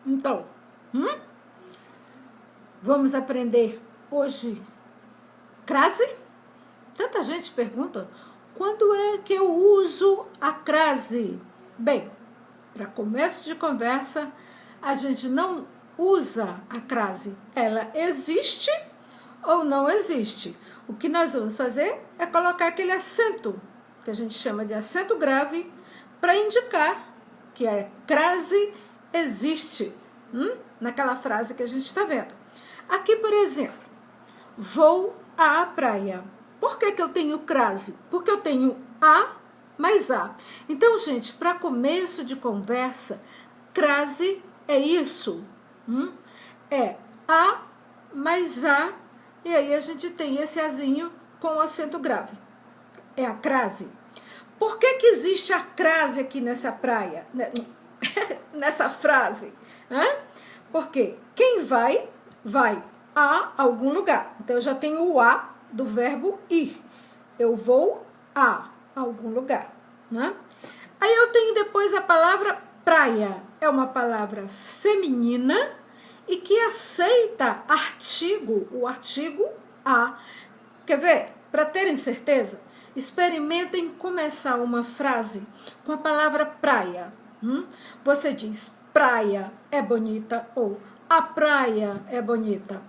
Então, vamos aprender hoje crase? Tanta gente pergunta, quando é que eu uso a crase? Bem, para começo de conversa, a gente não usa a crase. Ela existe ou não existe. O que nós vamos fazer é colocar aquele acento, que a gente chama de acento grave, para indicar que a crase existe, naquela frase que a gente está vendo. Aqui, por exemplo, vou à praia. Por que eu tenho crase? Porque eu tenho a mais a. Então, gente, para começo de conversa, crase é isso. É a mais a, e aí a gente tem esse azinho com acento grave. É a crase. Por que existe a crase aqui nessa praia? Nessa frase? Porque quem vai a algum lugar. Então, eu já tenho o a do verbo ir. Eu vou a algum lugar. Aí eu tenho depois a palavra praia. É uma palavra feminina e que aceita artigo, o artigo a. Quer ver? Para terem certeza, experimentem começar uma frase com a palavra praia. Você diz, praia é bonita, ou a praia é bonita.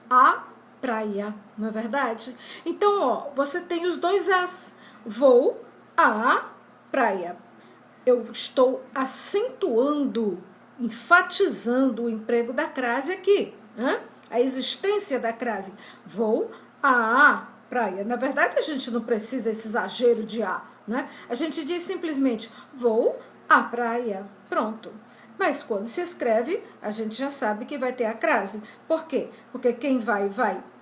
A praia, não é verdade? Então, ó, você tem os dois as. Vou à praia. Eu estou acentuando, enfatizando o emprego da crase aqui. A existência da crase. Vou à praia. Na verdade, a gente não precisa desse exagero de a, A gente diz simplesmente, vou à praia. Pronto. Mas quando se escreve, a gente já sabe que vai ter a crase. Por quê? Porque quem vai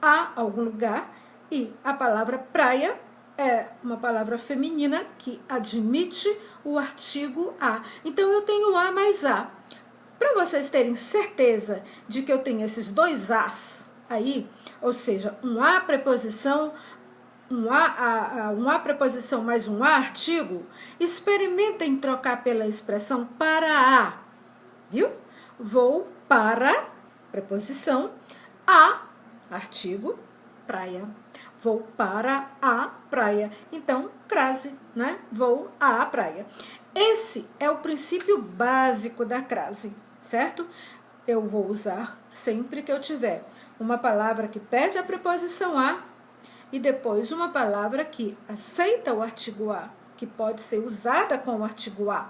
a algum lugar, e a palavra praia é uma palavra feminina que admite o artigo a. Então, eu tenho a mais a. Para vocês terem certeza de que eu tenho esses dois as aí, ou seja, um a preposição, um a preposição mais um a artigo, experimentem trocar pela expressão para a. Viu? Vou para, preposição, a, artigo, praia. Vou para a praia. Então, crase, Vou à praia. Esse é o princípio básico da crase, certo? Eu vou usar sempre que eu tiver uma palavra que pede a preposição a e depois uma palavra que aceita o artigo a, que pode ser usada com o artigo a.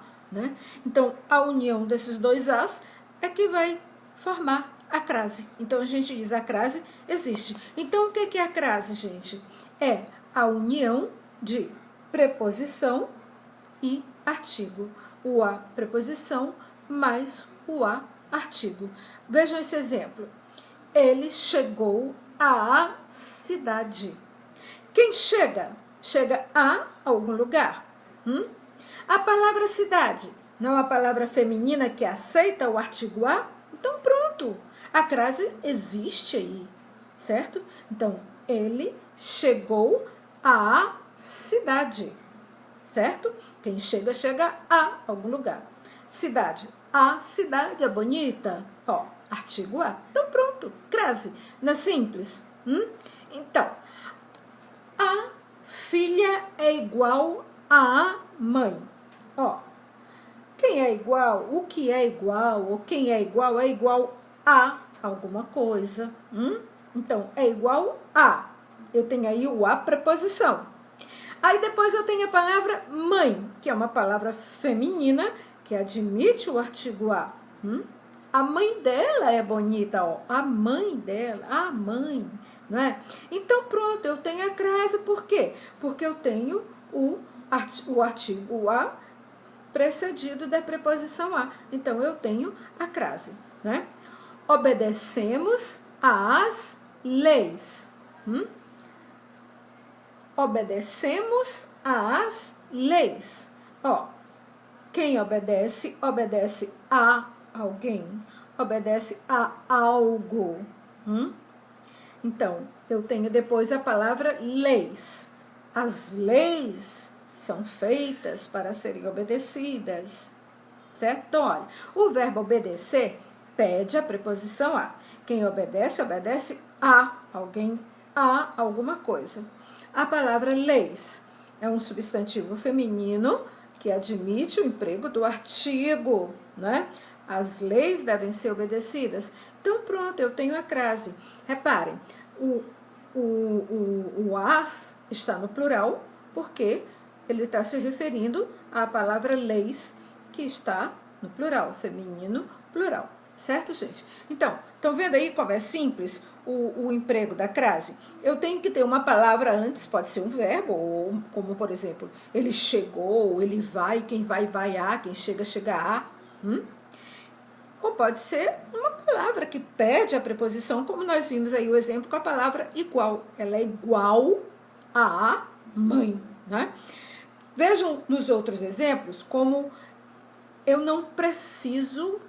Então, a união desses dois as é que vai formar a crase. Então, a gente diz a crase existe. Então, o que é a crase, gente? É a união de preposição e artigo. O a preposição mais o a artigo. Vejam esse exemplo. Ele chegou à cidade. Quem chega? Chega a algum lugar. A palavra cidade não é uma palavra feminina que aceita o artigo a? Então, pronto. A crase existe aí, certo? Então, ele chegou à cidade, certo? Quem chega, chega a algum lugar. Cidade. A cidade é bonita. Ó, artigo a. Então, pronto. Crase. Não é simples? Então, a filha é igual à mãe. Ó, quem é igual, o que é igual, ou quem é igual a alguma coisa. Então, é igual a. Eu tenho aí o a preposição. Aí depois eu tenho a palavra mãe, que é uma palavra feminina que admite o artigo a. A mãe dela é bonita, ó. A mãe dela, a mãe, não é? Então, pronto, eu tenho a crase, por quê? Porque eu tenho o artigo a precedido da preposição a. Então, eu tenho a crase, Obedecemos às leis. Obedecemos às leis. Ó, quem obedece, obedece a alguém, obedece a algo. Então, eu tenho depois a palavra leis. As leis são feitas para serem obedecidas. certo? Então, olha, o verbo obedecer pede a preposição a. Quem obedece, obedece a alguém, a alguma coisa. A palavra leis é um substantivo feminino que admite o emprego do artigo, né? As leis devem ser obedecidas. Então, pronto, eu tenho a crase. Reparem, o as está no plural, porque ele está se referindo à palavra leis, que está no plural, feminino, plural. Certo, gente? Então, estão vendo aí como é simples o emprego da crase? Eu tenho que ter uma palavra antes, pode ser um verbo, ou como, por exemplo, ele chegou, ele vai, quem vai, vai a, quem chega, chega a. Ou pode ser uma palavra que pede a preposição, como nós vimos aí o exemplo com a palavra igual. Ela é igual a mãe, né? Vejam nos outros exemplos como eu não preciso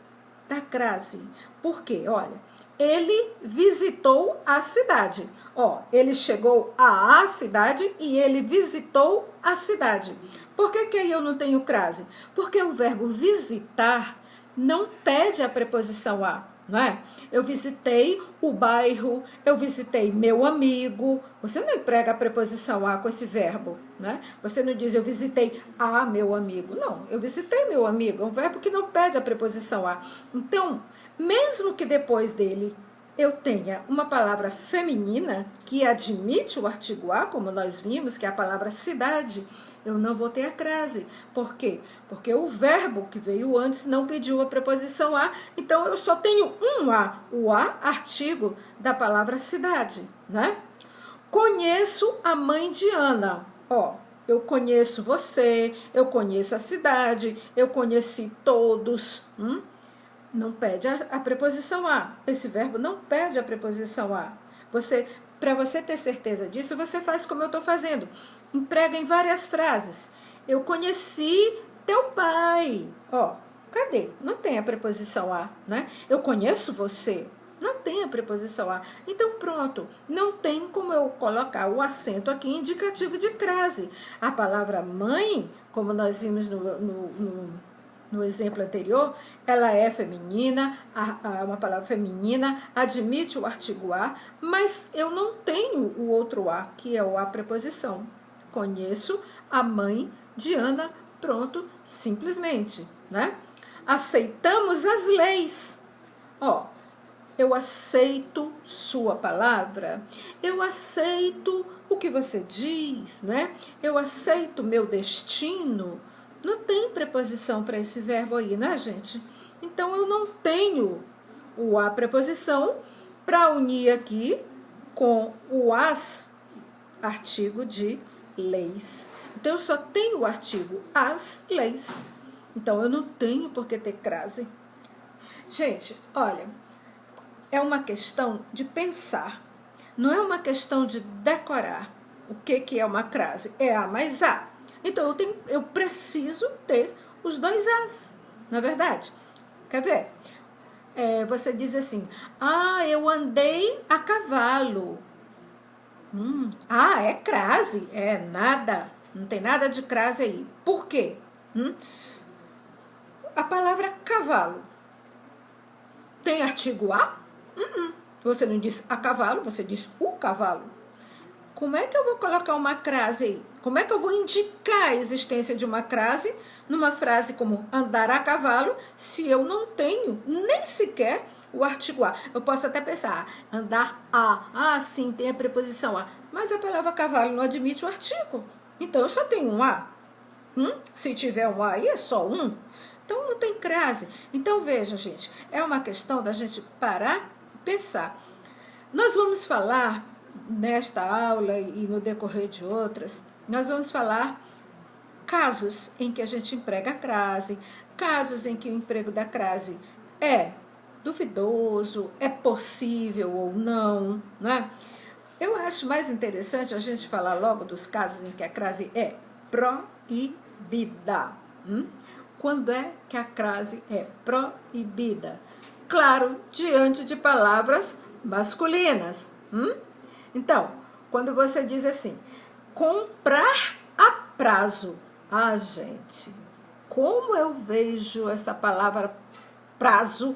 da crase. Por quê? Olha, ele visitou a cidade. Ó, ele chegou à cidade e ele visitou a cidade. Por que aí eu não tenho crase? Porque o verbo visitar não pede a preposição a, não é? Eu visitei o bairro, eu visitei meu amigo. Você não emprega a preposição a com esse verbo, né? Você não diz eu visitei a meu amigo. Não, eu visitei meu amigo. É um verbo que não pede a preposição a. Então, mesmo que depois dele eu tenha uma palavra feminina que admite o artigo a, como nós vimos, que é a palavra cidade, eu não vou ter a crase. Por quê? Porque o verbo que veio antes não pediu a preposição a, então eu só tenho um a, o a, artigo da palavra cidade, né? Conheço a mãe de Ana. Ó, eu conheço você, eu conheço a cidade, eu conheci todos. Não pede a preposição a. Esse verbo não pede a preposição a. Para você ter certeza disso, você faz como eu estou fazendo. Emprega em várias frases. Eu conheci teu pai. Ó, cadê? Não tem a preposição a, né? Eu conheço você. Não tem a preposição a. Então, pronto. Não tem como eu colocar o acento aqui indicativo de crase. A palavra mãe, como nós vimos no exemplo anterior, ela é feminina, uma palavra feminina, admite o artigo a, mas eu não tenho o outro a, que é o a preposição. Conheço a mãe de Ana, pronto, simplesmente, né? Aceitamos as leis. Ó, eu aceito sua palavra, eu aceito o que você diz, né? Eu aceito meu destino. Não tem preposição para esse verbo aí, né, gente? Então, eu não tenho o a preposição para unir aqui com o as, artigo de leis. Então, eu só tenho o artigo as leis. Então, eu não tenho por que ter crase. Gente, olha, é uma questão de pensar. Não é uma questão de decorar o que é uma crase. É a mais a. Então, eu preciso ter os dois as, não é verdade? Quer ver? Você diz assim, eu andei a cavalo. É crase. É nada, não tem nada de crase aí. Por quê? A palavra cavalo tem artigo a? Você não diz a cavalo, você diz o cavalo. Como é que eu vou colocar uma crase aí? Como é que eu vou indicar a existência de uma crase numa frase como andar a cavalo, se eu não tenho nem sequer o artigo a? Eu posso até pensar, andar a. Sim, tem a preposição a. Mas a palavra cavalo não admite o artigo. Então, eu só tenho um a. Se tiver um a aí, é só um. Então, não tem crase. Então, veja, gente, é uma questão da gente parar e pensar. Nós vamos falar nesta aula e no decorrer de outras, nós vamos falar casos em que a gente emprega a crase, casos em que o emprego da crase é duvidoso, é possível ou não, né? Eu acho mais interessante a gente falar logo dos casos em que a crase é proibida. Quando é que a crase é proibida? Claro, diante de palavras masculinas. Então, quando você diz assim, comprar a prazo. Gente, como eu vejo essa palavra prazo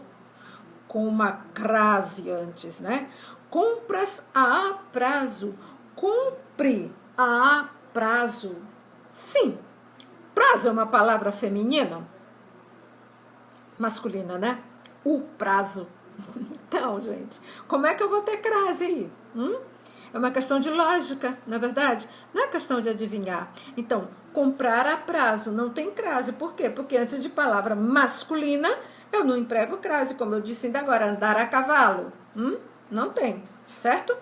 com uma crase antes, né? Compras a prazo. Compre a prazo. Sim, prazo é uma palavra feminina? Masculina, né? O prazo. Então, gente, como é que eu vou ter crase aí? É uma questão de lógica, na verdade? Não é questão de adivinhar. Então, comprar a prazo não tem crase. Por quê? Porque antes de palavra masculina, eu não emprego crase, como eu disse ainda agora, andar a cavalo. Não tem, certo?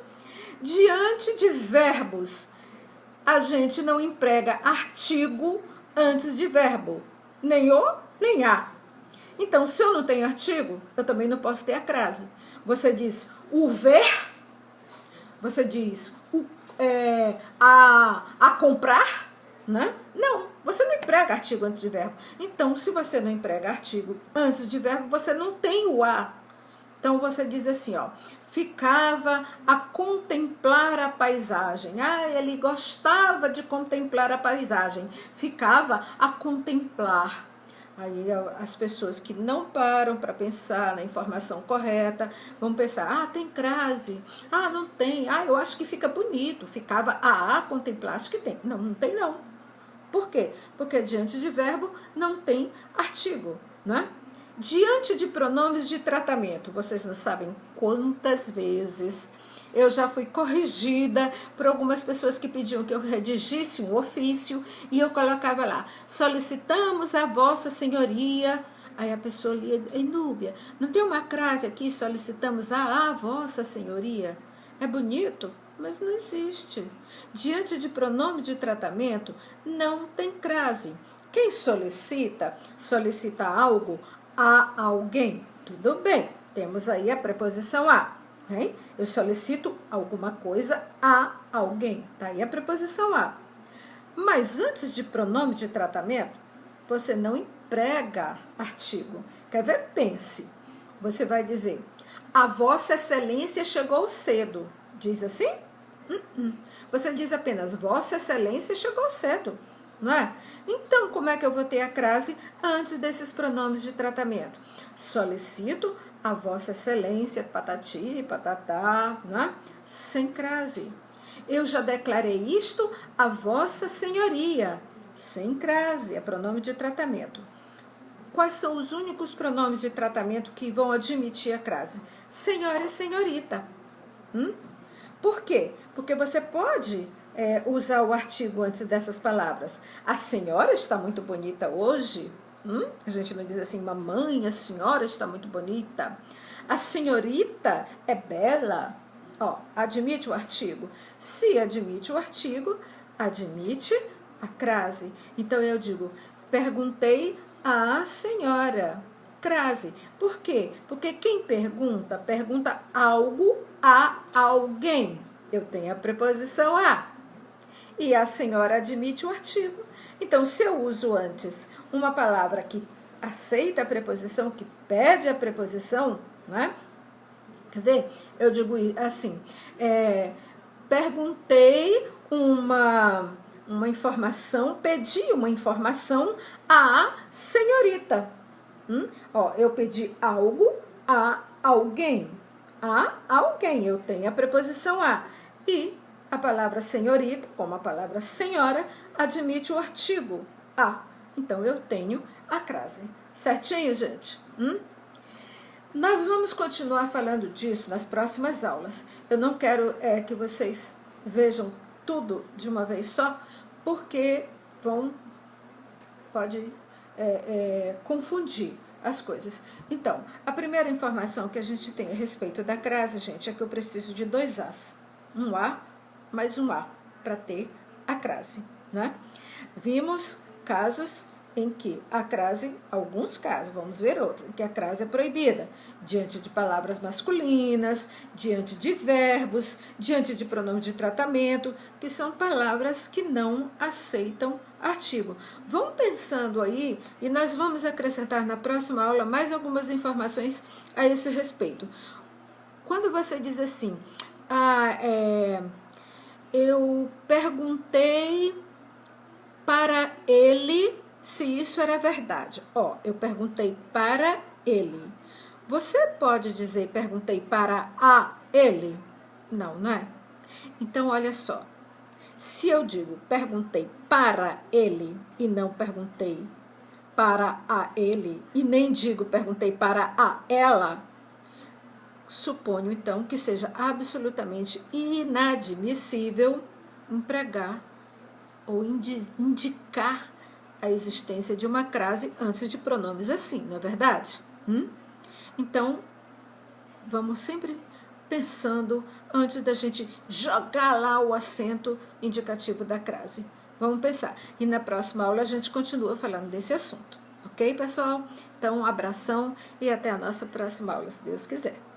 Diante de verbos, a gente não emprega artigo antes de verbo. Nem o, nem a. Então, se eu não tenho artigo, eu também não posso ter a crase. Você diz o ver, você diz a comprar, né? Não, você não emprega artigo antes de verbo. Então, se você não emprega artigo antes de verbo, você não tem o a. Então, você diz assim, ó, ficava a contemplar a paisagem. Ele gostava de contemplar a paisagem. Ficava a contemplar. Aí as pessoas que não param para pensar na informação correta vão pensar, tem crase, não tem, eu acho que fica bonito, ficava a contemplar, acho que tem. Não, não tem não. Por quê? Porque diante de verbo não tem artigo, né? Diante de pronomes de tratamento, vocês não sabem quantas vezes eu já fui corrigida por algumas pessoas que pediam que eu redigisse um ofício e eu colocava lá, solicitamos a vossa senhoria. Aí a pessoa lia, Núbia, não tem uma crase aqui, solicitamos a vossa senhoria? É bonito, mas não existe. Diante de pronome de tratamento, não tem crase. Quem solicita algo a alguém. Tudo bem, temos aí a preposição a. Hein? Eu solicito alguma coisa a alguém. Tá aí a preposição a. Mas antes de pronome de tratamento, você não emprega artigo. Quer ver? Pense. Você vai dizer, a vossa excelência chegou cedo. Diz assim? Você diz apenas, vossa excelência chegou cedo. Não é? Então, como é que eu vou ter a crase antes desses pronomes de tratamento? Solicito a vossa excelência, patati, patatá, né? Sem crase. Eu já declarei isto a vossa senhoria, sem crase, é pronome de tratamento. Quais são os únicos pronomes de tratamento que vão admitir a crase? Senhora e senhorita. Por quê? Porque você pode usar o artigo antes dessas palavras. A senhora está muito bonita hoje. A gente não diz assim, mamãe, a senhora está muito bonita. A senhorita é bela. Admite o artigo. Se admite o artigo, admite a crase. Então eu digo, perguntei à senhora. Crase. Por quê? Porque quem pergunta algo a alguém. Eu tenho a preposição a. E a senhora admite o artigo. Então, se eu uso antes uma palavra que aceita a preposição, que pede a preposição, né? Quer ver? Eu digo assim, perguntei uma informação, pedi uma informação à senhorita. Eu pedi algo a alguém. A alguém, eu tenho a preposição a. E a palavra senhorita, como a palavra senhora, admite o artigo a. Então, eu tenho a crase. Certinho, gente? Nós vamos continuar falando disso nas próximas aulas. Eu não quero que vocês vejam tudo de uma vez só, porque pode confundir as coisas. Então, a primeira informação que a gente tem a respeito da crase, gente, é que eu preciso de 2 As. Um A mais um A para ter a crase, né? Vimos casos em que a crase, alguns casos, vamos ver outro, em que a crase é proibida, diante de palavras masculinas, diante de verbos, diante de pronomes de tratamento, que são palavras que não aceitam artigo. Vão pensando aí e nós vamos acrescentar na próxima aula mais algumas informações a esse respeito. Quando você diz assim, eu perguntei para ele se isso era verdade. Ó, eu perguntei para ele. Você pode dizer perguntei para a ele? Não, não é? Então, olha só. Se eu digo perguntei para ele e não perguntei para a ele, e nem digo perguntei para a ela, suponho então que seja absolutamente inadmissível empregar ou indicar a existência de uma crase antes de pronomes assim, não é verdade? Então, vamos sempre pensando antes da gente jogar lá o acento indicativo da crase. Vamos pensar. E na próxima aula a gente continua falando desse assunto. Ok, pessoal? Então, um abração e até a nossa próxima aula, se Deus quiser.